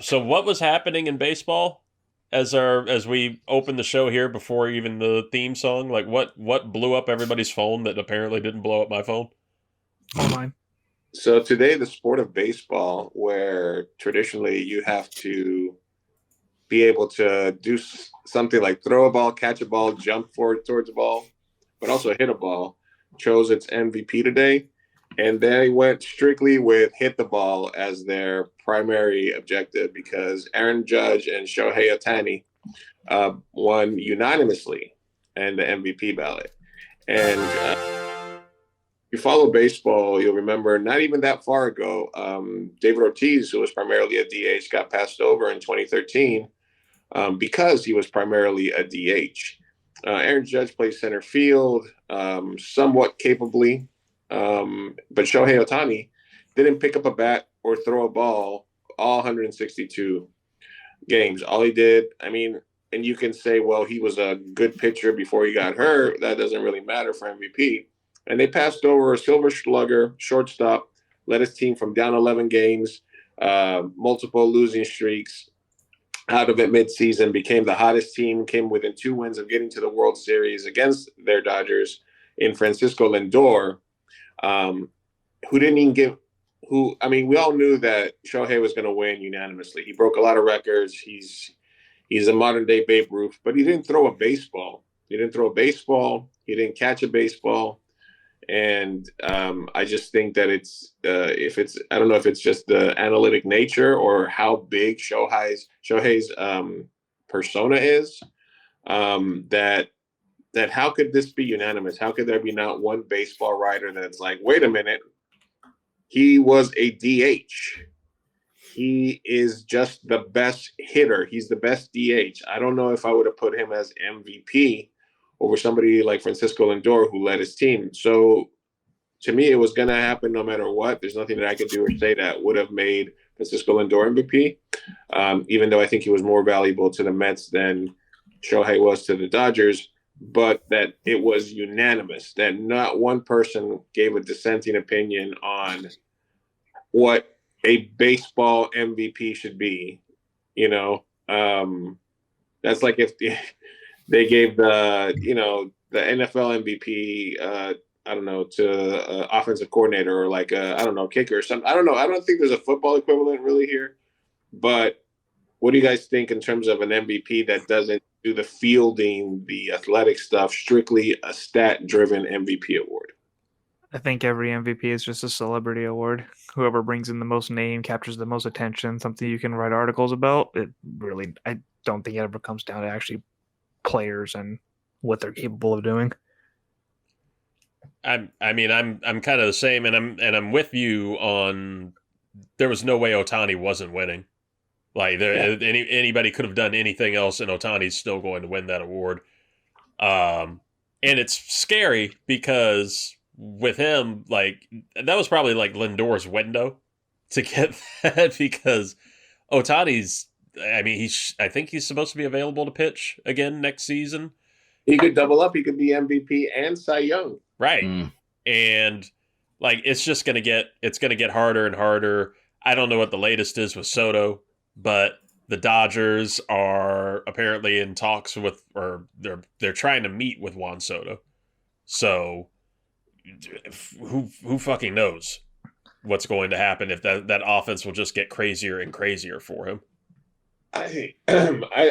So what was happening in baseball as we opened the show here before even the theme song? Like what blew up everybody's phone that apparently didn't blow up my phone? Or mine. So today, the sport of baseball, where traditionally you have to be able to do something like throw a ball, catch a ball, jump forward towards a ball, but also hit a ball, chose its MVP today. And they went strictly with hit the ball as their primary objective because Aaron Judge and Shohei Ohtani won unanimously in the MVP ballot. And you follow baseball, you'll remember not even that far ago, David Ortiz, who was primarily a DH, got passed over in 2013 because he was primarily a DH. Aaron Judge plays center field somewhat capably, but Shohei Ohtani didn't pick up a bat or throw a ball all 162 games. All he did, I mean, and you can say, well, he was a good pitcher before he got hurt. That doesn't really matter for MVP. And they passed over a silver slugger, shortstop, led his team from down 11 games, multiple losing streaks, out of it midseason, became the hottest team, came within 2 wins of getting to the World Series against their Dodgers in Francisco Lindor, um, who didn't even give, who, I mean, we all knew that Shohei was going to win unanimously. He broke a lot of records. He's a modern day Babe Ruth, but he didn't throw a baseball. He didn't throw a baseball. He didn't catch a baseball. And I just think that if it's I don't know if it's just the analytic nature or how big Shohei's persona is, that how could this be unanimous? How could there be not one baseball writer that's like, wait a minute, he was a DH. He is just the best hitter. He's the best DH. I don't know if I would have put him as MVP over somebody like Francisco Lindor who led his team. So to me, it was going to happen no matter what. There's nothing that I could do or say that would have made Francisco Lindor MVP, even though I think he was more valuable to the Mets than Shohei was to the Dodgers. But that it was unanimous, that not one person gave a dissenting opinion on what a baseball MVP should be. You know, that's like if they gave the NFL MVP I don't know to offensive coordinator or like I don't know kicker or something. I don't know. I don't think there's a football equivalent really here. But what do you guys think in terms of an MVP that doesn't do the fielding, the athletic stuff, strictly a stat-driven MVP award? I think every MVP is just a celebrity award. Whoever brings in the most name, captures the most attention, something you can write articles about. I don't think it ever comes down to actually players and what they're capable of doing. I'm kind of the same, and I'm with you on. There was no way Ohtani wasn't winning. Like Yeah. anybody could have done anything else, and Ohtani's still going to win that award. And it's scary because with him, like that was probably like Lindor's window to get that because Ohtani's. I mean, I think he's supposed to be available to pitch again next season. He could double up. He could be MVP and Cy Young. Right. Mm. And like it's gonna get harder and harder. I don't know what the latest is with Soto, but the Dodgers are apparently in talks with, or they're trying to meet with Juan Soto. So who fucking knows what's going to happen if that offense will just get crazier and crazier for him. I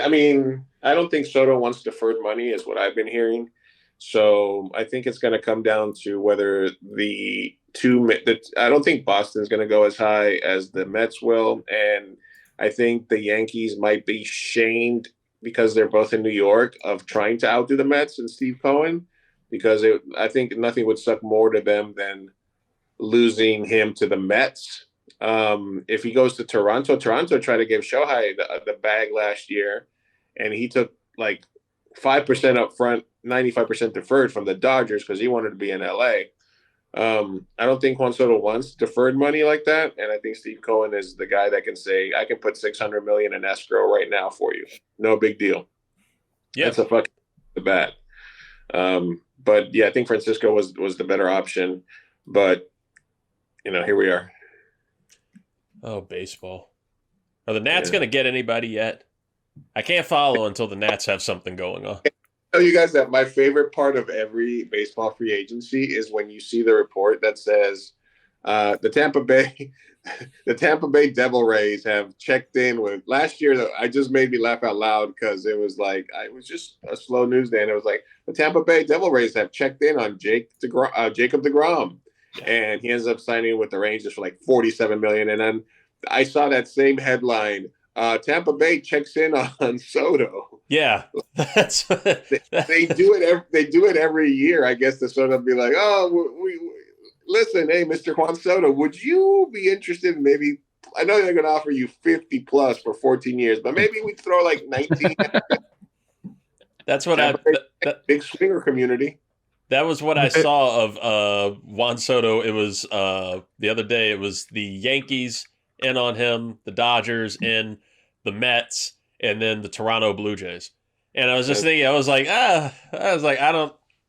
mean, I don't think Soto wants deferred money, is what I've been hearing. So I think it's going to come down to whether I don't think Boston's going to go as high as the Mets will. And I think the Yankees might be shamed because they're both in New York of trying to outdo the Mets and Steve Cohen, because I think nothing would suck more to them than losing him to the Mets. If he goes to Toronto tried to give Shohei the bag last year, and he took like 5% up front, 95% deferred from the Dodgers because he wanted to be in LA. I don't think Juan Soto wants deferred money like that, and I think Steve Cohen is the guy that can say, "I can put 600 million in escrow right now for you, no big deal." Yeah. That's a fucking bad. But yeah, I think Francisco was the better option, but here we are. Oh, baseball. Are the Nats going to get anybody yet? I can't follow until the Nats have something going on. I tell you guys that my favorite part of every baseball free agency is when you see the report that says the Tampa Bay Devil Rays have checked in with last year. I just made me laugh out loud because it was just a slow news day, and it was like the Tampa Bay Devil Rays have checked in on Jacob DeGrom, and he ends up signing with the Rangers for like $47 million. And then I saw that same headline. Tampa Bay checks in on Soto. Yeah, they do it. They do it every year. I guess to sort of be like, oh, we listen, hey, Mr. Juan Soto, would you be interested in maybe? I know they're going to offer you 50 plus for 14 years, but maybe we throw like 19. That's what big swinger community. That was what I saw of Juan Soto. It was the other day. It was the Yankees in on him, the Dodgers in, the Mets, and then the Toronto Blue Jays. And I was just thinking,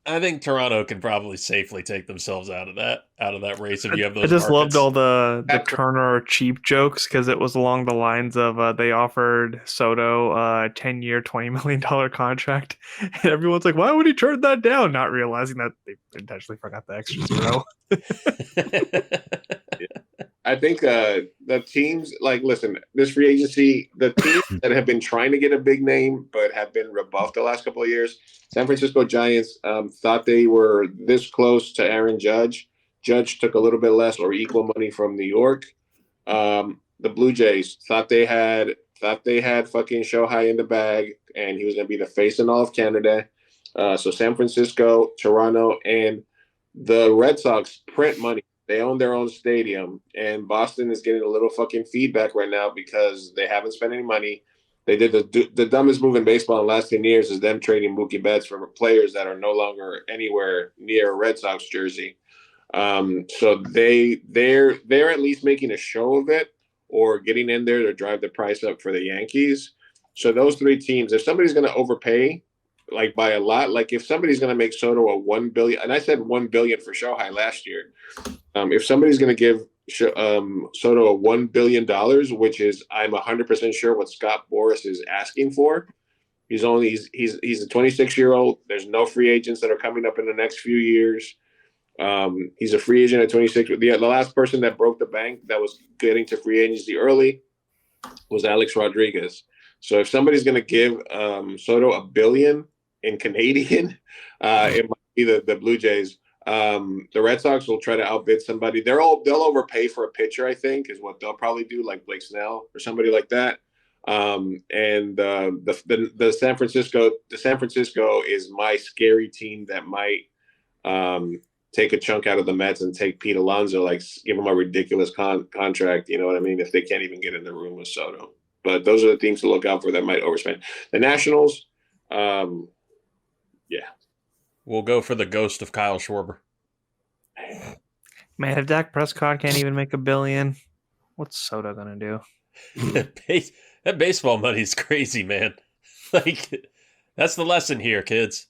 I think Toronto can probably safely take themselves out of that race if you have those. I just markets. loved all the Turner cheap jokes because it was along the lines of they offered Soto a 10-year, $20 million contract, and everyone's like, "Why would he turn that down?" Not realizing that they intentionally forgot the extra zero. I think the teams listen, this free agency, the teams that have been trying to get a big name but have been rebuffed the last couple of years. San Francisco Giants thought they were this close to Aaron Judge. Judge took a little bit less or equal money from New York. The Blue Jays thought they had fucking Shohei in the bag, and he was going to be the face and all of Canada. So San Francisco, Toronto, and the Red Sox print money. They own their own stadium, and Boston is getting a little fucking feedback right now because they haven't spent any money. They did the dumbest move in baseball in the last 10 years is them trading Mookie Betts for players that are no longer anywhere near a Red Sox jersey. So they're at least making a show of it or getting in there to drive the price up for the Yankees. So those three teams, if somebody's going to overpay by a lot, if somebody's going to make Soto a $1 billion, and I said $1 billion for Shohei last year, if somebody's going to give Soto a $1 billion, which is I'm 100% sure what Scott Boras is asking for. He's a 26-year-old. There's no free agents that are coming up in the next few years. He's a free agent at 26. The last person that broke the bank that was getting to free agency early was Alex Rodriguez. So if somebody's going to give Soto $1 billion in Canadian, it might be the Blue Jays. The Red Sox will try to outbid somebody. They'll overpay for a pitcher, I think, is what they'll probably do, like Blake Snell or somebody like that. The San Francisco is my scary team that might take a chunk out of the Mets and take Pete Alonso, give him a ridiculous contract. You know what I mean? If they can't even get in the room with Soto. But those are the teams to look out for that might overspend. The Nationals, We'll go for the ghost of Kyle Schwarber. Man, if Dak Prescott can't even make $1 billion, what's Soto gonna do? That baseball money's crazy, man. That's the lesson here, kids.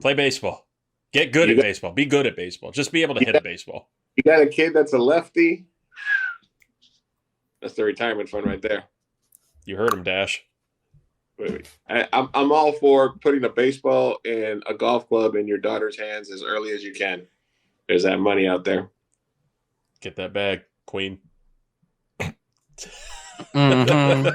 Play baseball. Get good at baseball. Be good at baseball. Just be able to hit a baseball. You got a kid that's a lefty. That's the retirement fund right there. You heard him, Dash. I'm all for putting a baseball and a golf club in your daughter's hands as early as you can. There's that money out there. Get that bag, Queen. Mm-hmm.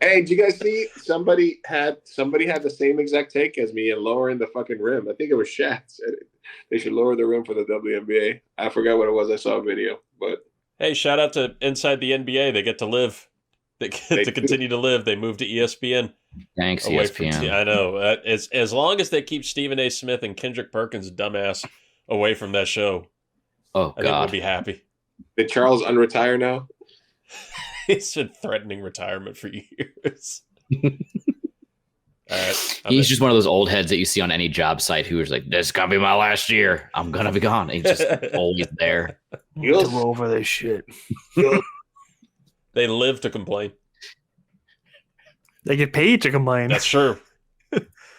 Hey, did you guys see somebody had the same exact take as me and lowering the fucking rim? I think it was Shaq said it. They should lower the rim for the WNBA. I forgot what it was. I saw a video, but hey, shout out to Inside the NBA. They get to live. They get to continue to live. They moved to ESPN. Thanks, ESPN. I know. As long as they keep Stephen A. Smith and Kendrick Perkins' dumbass away from that show, I think we'll be happy. Did Charles unretire now? He's been threatening retirement for years. All right, he's just one of those old heads that you see on any job site who's like, "This is gonna be my last year. I'm gonna be gone." He's just always there. You'll go over this shit. They live to complain. They get paid to complain. That's true.